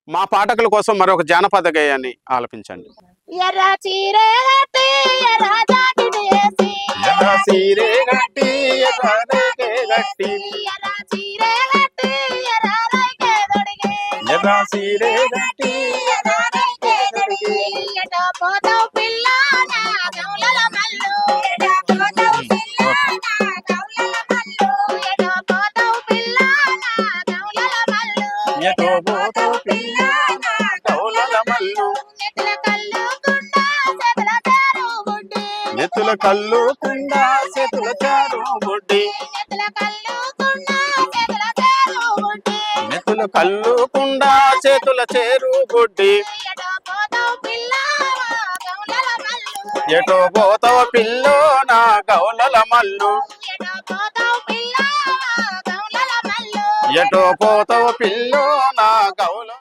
మా పాఠకుల కోసం మరొక జానపద గేయాన్ని ఆలపించండి. ఎర్ర చీరే గట్టి ఎర్ర జాకెట్ వేసి ఎర్ర చీరే గట్టి ఎర్ర రేకే గట్టి ఎర్ర చీరే గట్టి ఎర్ర రైకే దొడిగి ఎర్ర చీరే గట్టి ఎర్ర రైకే దొడిగి ఎట పోతావు పిల్ల నా గౌలల మల్లు ఎట పోతావు పిల్ల నా గౌలల మల్లు ఎట పోతావు పిల్ల నా గౌలల మల్లు ఎటో పోతావు పిల్ల నా గౌలల మల్లు నెత్తుల కళ్ళు కుండ చేతుల చారు బుడ్డి నెత్తుల కళ్ళు కుండ చేతుల చేరు బుడ్డి ఎటో పోతావ పిల్లో నా గౌలల మల్లు ఎటో పోతావ పిల్లో నా గౌల